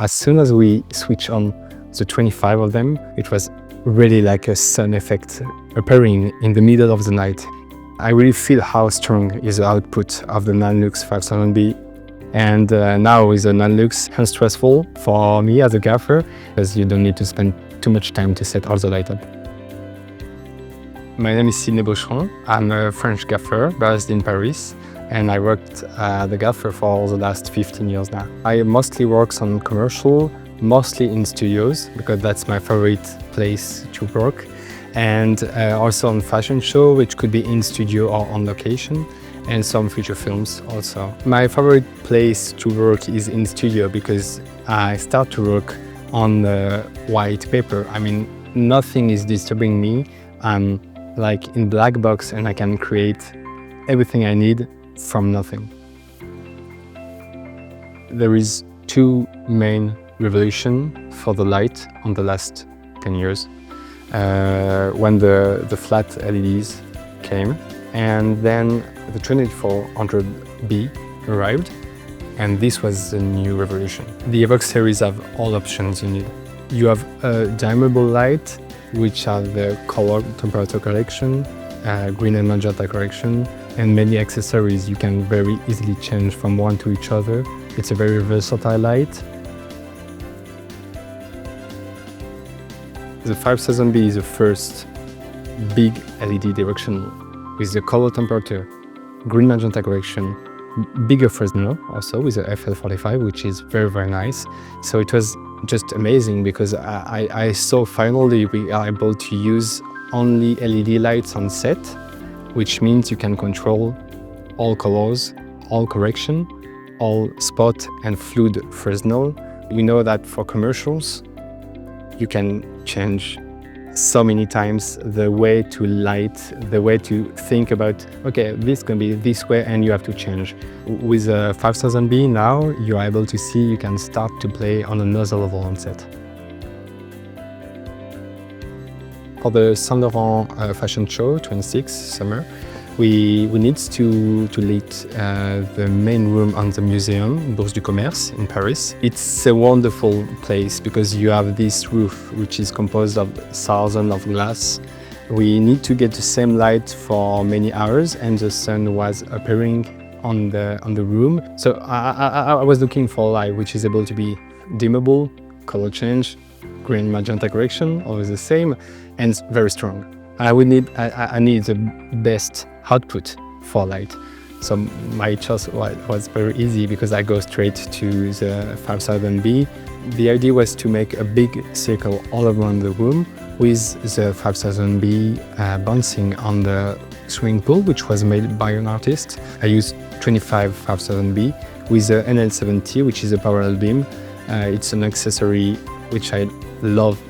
As soon as we switch on the 25 of them, it was really like a sun effect appearing in the middle of the night. I really feel how strong is the output of the Nanlux 5000B. And now with the Nanlux, unstressful for me as a gaffer, because you don't need to spend too much time to set all the light up. My name is Sidney Baucheron. I'm a French gaffer based in Paris, and I worked as a gaffer for the last 15 years now. I mostly work on commercial, mostly in studios, because that's my favorite place to work, and also on fashion show, which could be in studio or on location, and some feature films also. My favorite place to work is in studio because I start to work on white paper. I mean, nothing is disturbing me. I'm like in black box and I can create everything I need from nothing. There is two main revolutions for the light on the last 10 years. When the flat LEDs came, and then the 2400B arrived, and this was a new revolution. The Evoke series have all options you need. You have a dimmable light, which are the color temperature correction, green and magenta correction, and many accessories you can very easily change from one to each other. It's a very versatile light. The 5000B is the first big LED directional with the color temperature, green magenta correction, bigger Fresnel also with the FL45, which is very, very nice. So it was just amazing because I saw finally we are able to use only LED lights on set, which means you can control all colors, all correction, all spot and fluid Fresnel. We know that for commercials, you can change so many times the way to light, the way to think about, okay, this can be this way and you have to change. With a 5000B now, you are able to see you can start to play on another level on set. For the Saint Laurent fashion show, 26 summer, we need to light the main room on the museum, Bourse du Commerce in Paris. It's a wonderful place because you have this roof, which is composed of thousands of glass. We need to get the same light for many hours, and the sun was appearing on the room. So I was looking for a light which is able to be dimmable, color change, green magenta correction, always the same, and very strong. I need the best output for light. So my choice was very easy because I go straight to the 5000B. The idea was to make a big circle all around the room with the 5000B bouncing on the swimming pool, which was made by an artist. I used 25 5000B with the NL70, which is a parallel beam. It's an accessory which I love.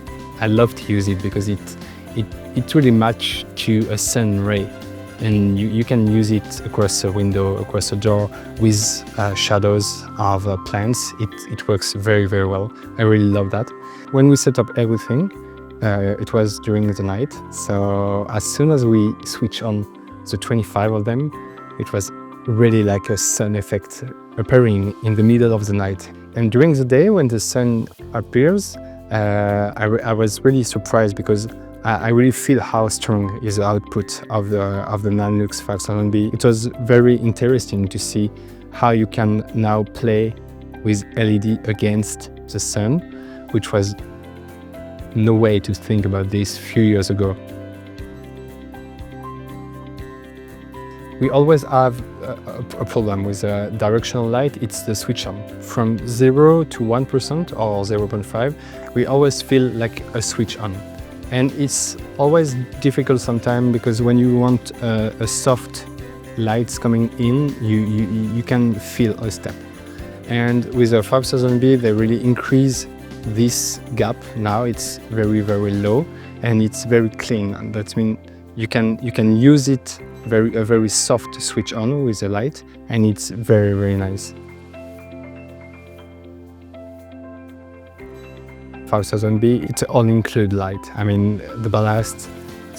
I love to use it because it really matches to a sun ray, and you can use it across a window, across a door with shadows of plants. It works very, very well. I really love that. When we set up everything, it was during the night. So as soon as we switch on the 25 of them, it was really like a sun effect appearing in the middle of the night. And during the day, when the sun appears, I was really surprised because I really feel how strong is the output of the Nanlux 5000B. It was very interesting to see how you can now play with LED against the sun, which was no way to think about this a few years ago. We always have a problem with a directional light. It's the switch on. From 0 to 1% or 0.5, we always feel like a switch on. And it's always difficult sometimes because when you want a soft lights coming in, you can feel a step. And with the 5000B, they really increase this gap. Now it's very, very low and it's very clean. And that means you can use it a very soft switch on with the light, and it's very, very nice. 5000B, it's all-include light. I mean, the ballast,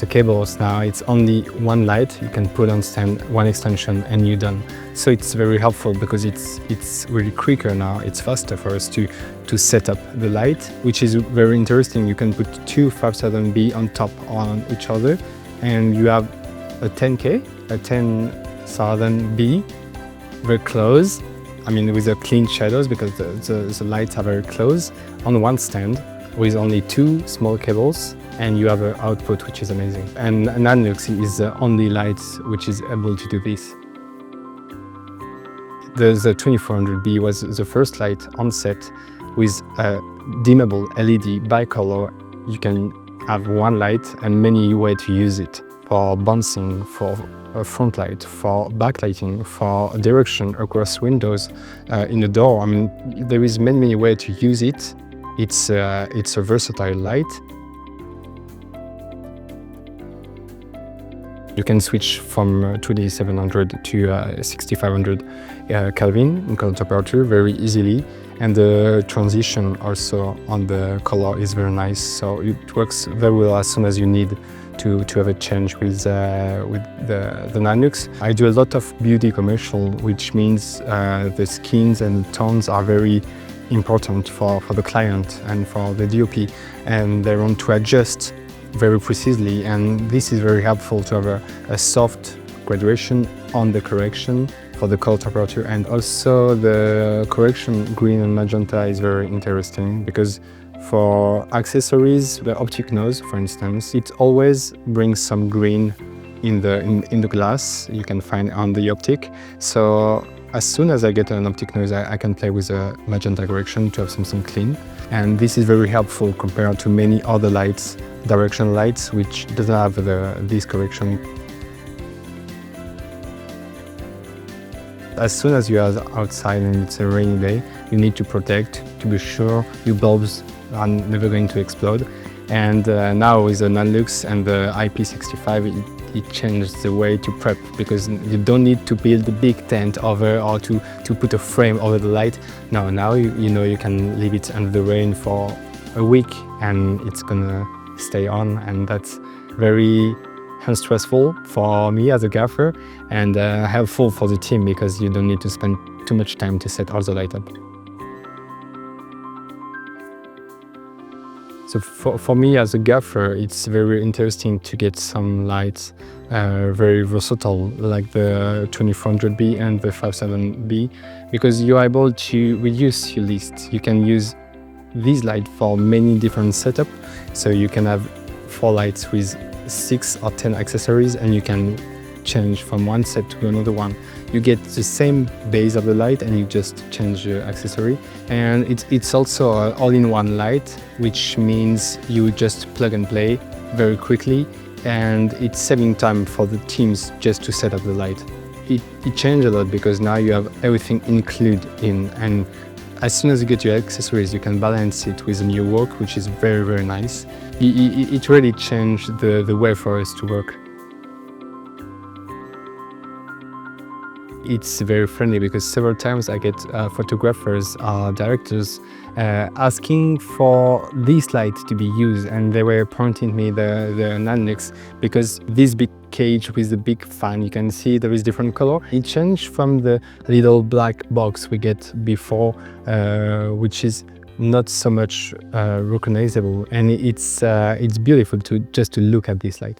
the cables now, it's only one light. You can put on stand, one extension, and you're done. So it's very helpful because it's really quicker now. It's faster for us to set up the light, which is very interesting. You can put two 5000B on top on each other, and you have a 10K, a 10,000B, very close. I mean, with the clean shadows because the lights are very close on one stand with only two small cables, and you have an output which is amazing. And Nanlux is the only light which is able to do this. The 2400B was the first light on set with a dimmable LED bicolor. You can have one light and many ways to use it for bouncing, for a front light, for backlighting, for direction across windows, in the door. I mean, there is many ways to use it. It's a versatile light. You can switch from 2700 to 6500 Kelvin in color temperature very easily, and the transition also on the color is very nice. So it works very well as soon as you need to have a change with the Nanlux. I do a lot of beauty commercial, which means the skins and tones are very important for the client and for the DOP, and they want to adjust very precisely, and this is very helpful to have a soft graduation on the correction for the color temperature. And also the correction green and magenta is very interesting because for accessories, the optic nose, for instance, it always brings some green in the glass you can find on the optic. So as soon as I get an optic nose, I can play with a magenta correction to have something clean. And this is very helpful compared to many other lights, direction lights, which doesn't have this correction. As soon as you are outside and it's a rainy day, you need to protect to be sure your bulbs are never going to explode. And now with the Nanlux and the IP65, it changed the way to prep, because you don't need to build a big tent over or to put a frame over the light. No, now you know you can leave it under the rain for a week and it's gonna stay on, and that's very unstressful for me as a gaffer and helpful for the team because you don't need to spend too much time to set all the light up. So for me as a gaffer, it's very interesting to get some lights very versatile, like the 2400B and the 5000B, because you're able to reduce your list. You can use this light for many different setups. So you can have 4 lights with 6 or 10 accessories, and you can change from one set to another one. You get the same base of the light and you just change the accessory. And it's also an all-in-one light, which means you just plug and play very quickly, and it's saving time for the teams just to set up the light. It changed a lot because now you have everything included in, and as soon as you get your accessories, you can balance it with a new work, which is very, very nice. It really changed the way for us to work. It's very friendly because several times I get photographers or directors asking for this light to be used, and they were pointing me the Nanlux because this big cage with the big fan, you can see there is different color. It changed from the little black box we get before, which is not so much recognizable, and it's beautiful just to look at this light.